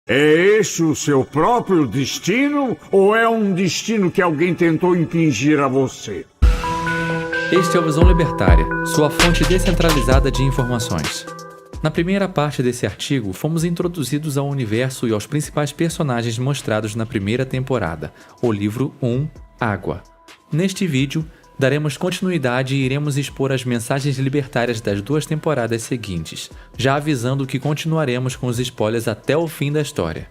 É esse o seu próprio destino ou é um destino que alguém tentou impingir a você? Este é o Visão Libertária, sua fonte descentralizada de informações. Na primeira parte desse artigo, fomos introduzidos ao universo e aos principais personagens mostrados na primeira temporada, o livro 1, Água. Neste vídeo, daremos continuidade e iremos expor as mensagens libertárias das duas temporadas seguintes, já avisando que continuaremos com os spoilers até o fim da história.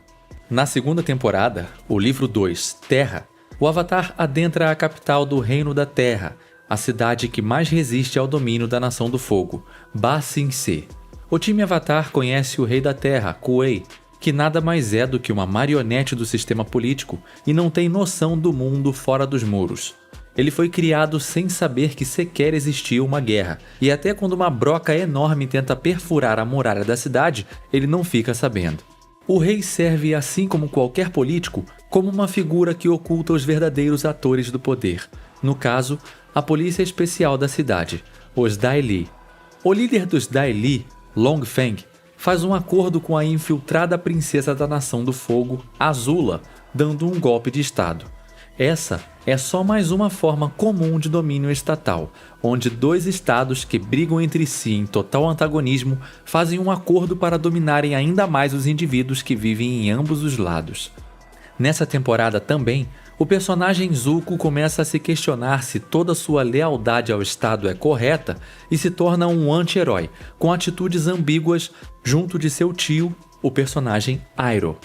Na segunda temporada, o livro 2, Terra, o Avatar adentra a capital do Reino da Terra, a cidade que mais resiste ao domínio da Nação do Fogo, Ba Sing Se. O time Avatar conhece o Rei da Terra, Kuei, que nada mais é do que uma marionete do sistema político e não tem noção do mundo fora dos muros. Ele foi criado sem saber que sequer existia uma guerra, e até quando uma broca enorme tenta perfurar a muralha da cidade, ele não fica sabendo. O rei serve, assim como qualquer político, como uma figura que oculta os verdadeiros atores do poder. No caso, a polícia especial da cidade, os Dai Li. O líder dos Dai Li, Long Feng, faz um acordo com a infiltrada princesa da Nação do Fogo, Azula, dando um golpe de estado. Essa é só mais uma forma comum de domínio estatal, onde dois estados que brigam entre si em total antagonismo fazem um acordo para dominarem ainda mais os indivíduos que vivem em ambos os lados. Nessa temporada também, o personagem Zuko começa a se questionar se toda sua lealdade ao Estado é correta e se torna um anti-herói, com atitudes ambíguas junto de seu tio, o personagem Iroh.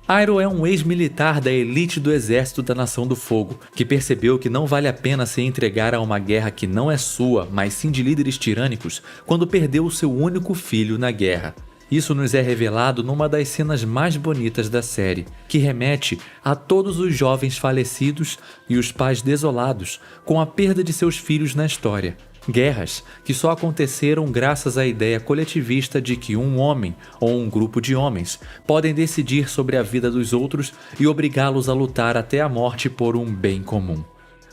Iroh é um ex-militar da elite do exército da Nação do Fogo, que percebeu que não vale a pena se entregar a uma guerra que não é sua, mas sim de líderes tirânicos, quando perdeu o seu único filho na guerra. Isso nos é revelado numa das cenas mais bonitas da série, que remete a todos os jovens falecidos e os pais desolados com a perda de seus filhos na história. Guerras que só aconteceram graças à ideia coletivista de que um homem ou um grupo de homens podem decidir sobre a vida dos outros e obrigá-los a lutar até a morte por um bem comum.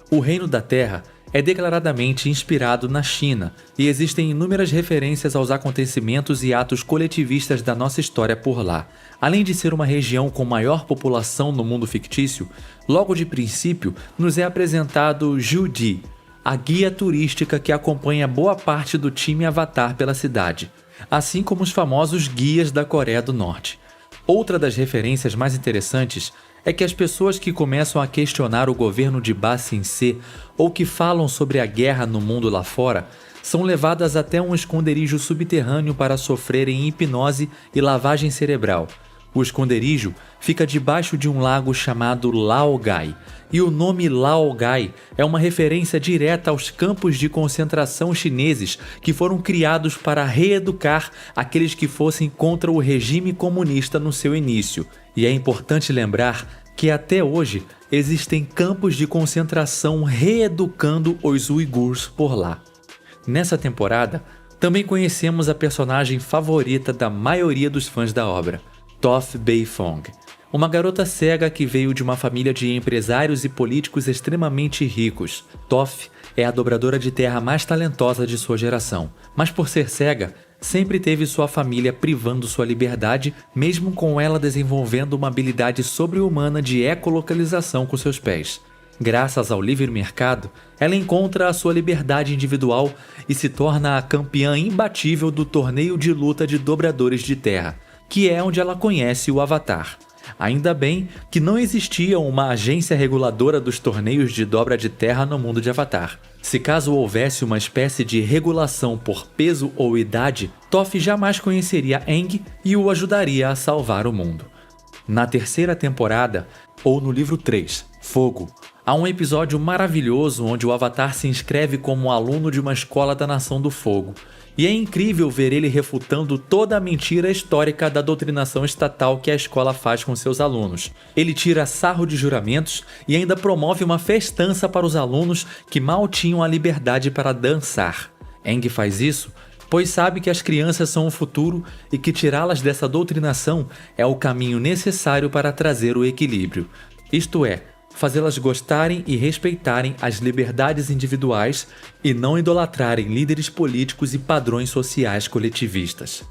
O Reino da Terra é declaradamente inspirado na China e existem inúmeras referências aos acontecimentos e atos coletivistas da nossa história por lá. Além de ser uma região com maior população no mundo fictício, logo de princípio nos é apresentado Zhu-Di, a guia turística que acompanha boa parte do time Avatar pela cidade, assim como os famosos guias da Coreia do Norte. Outra das referências mais interessantes é que as pessoas que começam a questionar o governo de Ba Sing Se ou que falam sobre a guerra no mundo lá fora são levadas até um esconderijo subterrâneo para sofrerem hipnose e lavagem cerebral. O esconderijo fica debaixo de um lago chamado Laogai, e o nome Laogai é uma referência direta aos campos de concentração chineses que foram criados para reeducar aqueles que fossem contra o regime comunista no seu início. E é importante lembrar que até hoje existem campos de concentração reeducando os uigures por lá. Nessa temporada, também conhecemos a personagem favorita da maioria dos fãs da obra, Toph Beifong, uma garota cega que veio de uma família de empresários e políticos extremamente ricos. Toph é a dobradora de terra mais talentosa de sua geração, mas por ser cega, sempre teve sua família privando sua liberdade, mesmo com ela desenvolvendo uma habilidade sobre-humana de ecolocalização com seus pés. Graças ao livre mercado, ela encontra a sua liberdade individual e se torna a campeã imbatível do torneio de luta de dobradores de terra, que é onde ela conhece o Avatar. Ainda bem que não existia uma agência reguladora dos torneios de dobra de terra no mundo de Avatar. Se caso houvesse uma espécie de regulação por peso ou idade, Toph jamais conheceria Aang e o ajudaria a salvar o mundo. Na terceira temporada, ou no livro 3, Fogo, há um episódio maravilhoso onde o Avatar se inscreve como aluno de uma escola da Nação do Fogo. E é incrível ver ele refutando toda a mentira histórica da doutrinação estatal que a escola faz com seus alunos. Ele tira sarro de juramentos e ainda promove uma festança para os alunos que mal tinham a liberdade para dançar. Aang faz isso pois sabe que as crianças são o futuro e que tirá-las dessa doutrinação é o caminho necessário para trazer o equilíbrio. Isto é, fazê-las gostarem e respeitarem as liberdades individuais e não idolatrarem líderes políticos e padrões sociais coletivistas.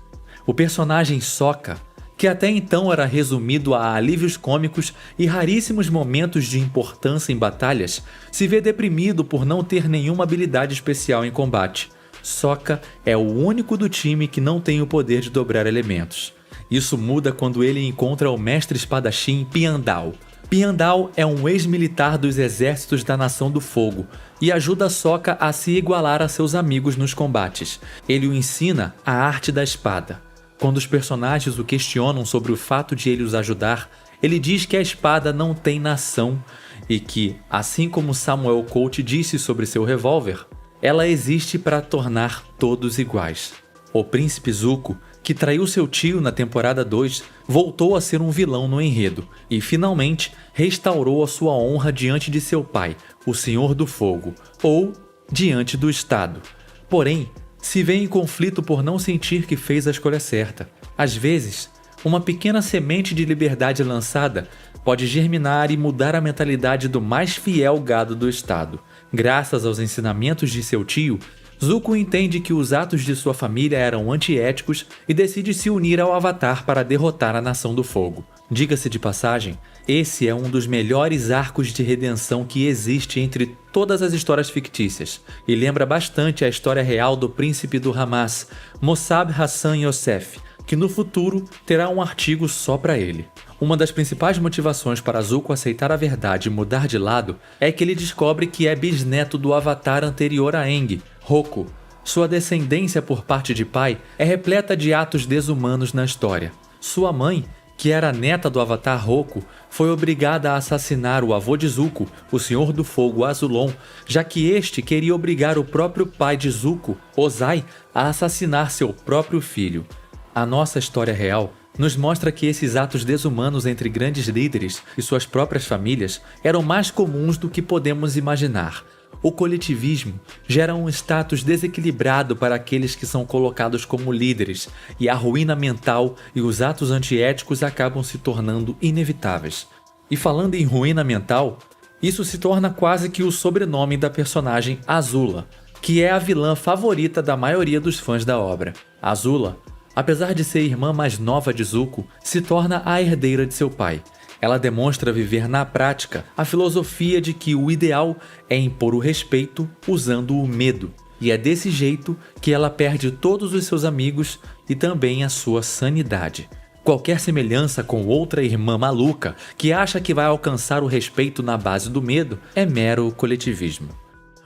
O personagem Sokka que até então era resumido a alívios cômicos e raríssimos momentos de importância em batalhas, se vê deprimido por não ter nenhuma habilidade especial em combate. Sokka é o único do time que não tem o poder de dobrar elementos. Isso muda quando ele encontra o mestre espadachim Piandao. Piandao é um ex-militar dos exércitos da Nação do Fogo e ajuda Sokka a se igualar a seus amigos nos combates. Ele o ensina a arte da espada. Quando os personagens o questionam sobre o fato de ele os ajudar, ele diz que a espada não tem nação e que, assim como Samuel Colt disse sobre seu revólver, ela existe para tornar todos iguais. O príncipe Zuko, que traiu seu tio na temporada 2, voltou a ser um vilão no enredo e finalmente restaurou a sua honra diante de seu pai, o Senhor do Fogo, ou diante do Estado. Porém, se vê em conflito por não sentir que fez a escolha certa. Às vezes, uma pequena semente de liberdade lançada pode germinar e mudar a mentalidade do mais fiel gado do Estado. Graças aos ensinamentos de seu tio, Zuko entende que os atos de sua família eram antiéticos e decide se unir ao Avatar para derrotar a Nação do Fogo. Diga-se de passagem, esse é um dos melhores arcos de redenção que existe entre todas as histórias fictícias e lembra bastante a história real do príncipe do Hamas, Mossab Hassan Youssef, que no futuro terá um artigo só para ele. Uma das principais motivações para Zuko aceitar a verdade e mudar de lado é que ele descobre que é bisneto do Avatar anterior a Aang, Roku. Sua descendência por parte de pai é repleta de atos desumanos na história. Sua mãe, que era neta do Avatar Roku, foi obrigada a assassinar o avô de Zuko, o Senhor do Fogo Azulon, já que este queria obrigar o próprio pai de Zuko, Ozai, a assassinar seu próprio filho. A nossa história real nos mostra que esses atos desumanos entre grandes líderes e suas próprias famílias eram mais comuns do que podemos imaginar. O coletivismo gera um status desequilibrado para aqueles que são colocados como líderes, e a ruína mental e os atos antiéticos acabam se tornando inevitáveis. E falando em ruína mental, isso se torna quase que o sobrenome da personagem Azula, que é a vilã favorita da maioria dos fãs da obra. Azula, apesar de ser irmã mais nova de Zuko, se torna a herdeira de seu pai. Ela demonstra viver na prática a filosofia de que o ideal é impor o respeito usando o medo. E é desse jeito que ela perde todos os seus amigos e também a sua sanidade. Qualquer semelhança com outra irmã maluca que acha que vai alcançar o respeito na base do medo é mero coletivismo.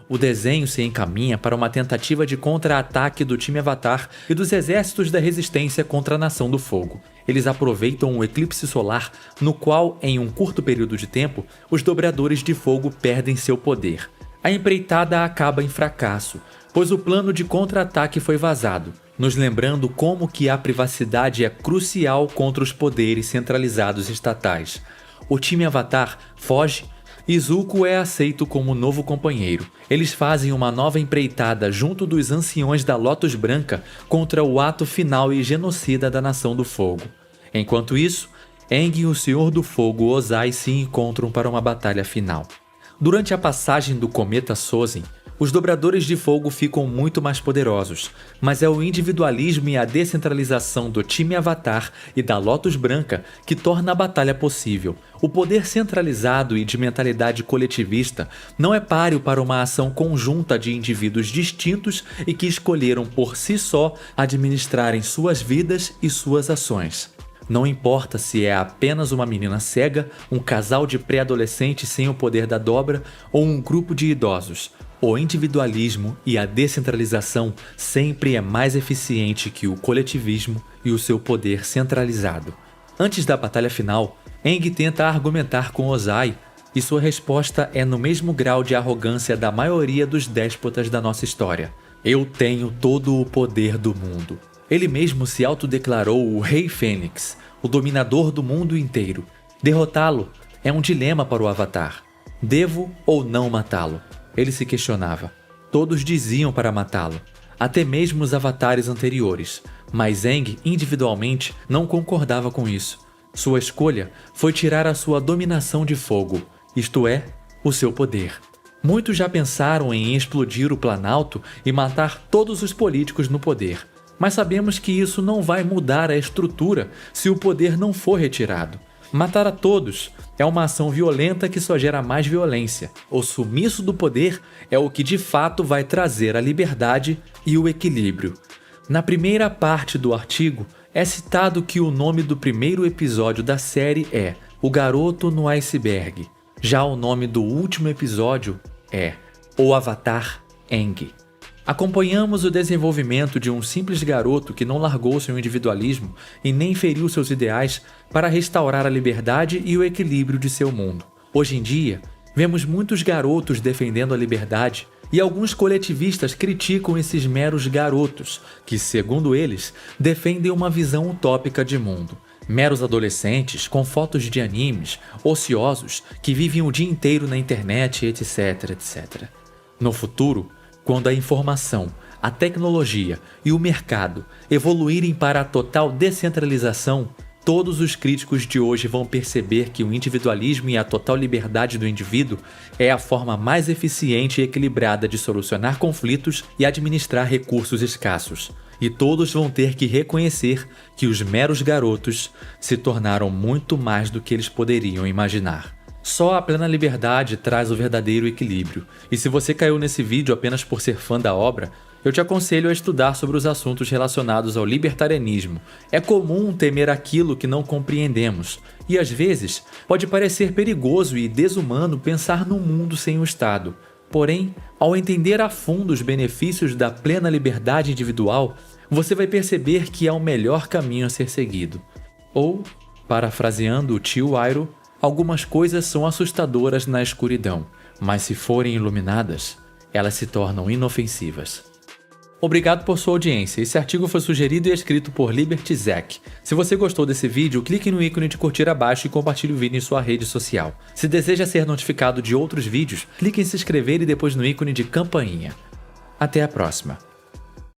O desenho se encaminha para uma tentativa de contra-ataque do time Avatar e dos exércitos da resistência contra a Nação do Fogo. Eles aproveitam um eclipse solar no qual, em um curto período de tempo, os dobradores de fogo perdem seu poder. A empreitada acaba em fracasso, pois o plano de contra-ataque foi vazado, nos lembrando como que a privacidade é crucial contra os poderes centralizados estatais. O time Avatar foge e Zuko é aceito como novo companheiro. Eles fazem uma nova empreitada junto dos anciões da Lotus Branca contra o ato final e genocida da Nação do Fogo. Enquanto isso, Aang e o Senhor do Fogo Ozai se encontram para uma batalha final. Durante a passagem do cometa Sozin, os dobradores de fogo ficam muito mais poderosos, mas é o individualismo e a descentralização do time Avatar e da Lotus Branca que torna a batalha possível. O poder centralizado e de mentalidade coletivista não é páreo para uma ação conjunta de indivíduos distintos e que escolheram por si só administrarem suas vidas e suas ações. Não importa se é apenas uma menina cega, um casal de pré-adolescentes sem o poder da dobra ou um grupo de idosos. O individualismo e a descentralização sempre é mais eficiente que o coletivismo e o seu poder centralizado. Antes da batalha final, Aang tenta argumentar com Ozai e sua resposta é no mesmo grau de arrogância da maioria dos déspotas da nossa história. Eu tenho todo o poder do mundo. Ele mesmo se autodeclarou o Rei Fênix, o dominador do mundo inteiro. Derrotá-lo é um dilema para o Avatar. Devo ou não matá-lo? Ele se questionava. Todos diziam para matá-lo, até mesmo os avatares anteriores, mas Aang, individualmente, não concordava com isso. Sua escolha foi tirar a sua dominação de fogo, isto é, o seu poder. Muitos já pensaram em explodir o Planalto e matar todos os políticos no poder, Mas sabemos que isso não vai mudar a estrutura se o poder não for retirado. Matar a todos é uma ação violenta que só gera mais violência. O sumiço do poder é o que de fato vai trazer a liberdade e o equilíbrio. Na primeira parte do artigo, é citado que o nome do primeiro episódio da série é O Garoto no Iceberg. Já o nome do último episódio é O Avatar Aang. Acompanhamos o desenvolvimento de um simples garoto que não largou seu individualismo e nem feriu seus ideais para restaurar a liberdade e o equilíbrio de seu mundo. Hoje em dia, vemos muitos garotos defendendo a liberdade e alguns coletivistas criticam esses meros garotos, que, segundo eles, defendem uma visão utópica de mundo. Meros adolescentes com fotos de animes, ociosos, que vivem o dia inteiro na internet, etc, etc. No futuro, quando a informação, a tecnologia e o mercado evoluírem para a total descentralização, todos os críticos de hoje vão perceber que o individualismo e a total liberdade do indivíduo é a forma mais eficiente e equilibrada de solucionar conflitos e administrar recursos escassos. E todos vão ter que reconhecer que os meros garotos se tornaram muito mais do que eles poderiam imaginar. Só a plena liberdade traz o verdadeiro equilíbrio. E se você caiu nesse vídeo apenas por ser fã da obra, eu te aconselho a estudar sobre os assuntos relacionados ao libertarianismo. É comum temer aquilo que não compreendemos, e às vezes pode parecer perigoso e desumano pensar num mundo sem o Estado. Porém, ao entender a fundo os benefícios da plena liberdade individual, você vai perceber que é o melhor caminho a ser seguido. Ou, parafraseando o tio Airo, algumas coisas são assustadoras na escuridão, mas se forem iluminadas, elas se tornam inofensivas. Obrigado por sua audiência. Esse artigo foi sugerido e escrito por Liberty Zek. Se você gostou desse vídeo, clique no ícone de curtir abaixo e compartilhe o vídeo em sua rede social. Se deseja ser notificado de outros vídeos, clique em se inscrever e depois no ícone de campainha. Até a próxima.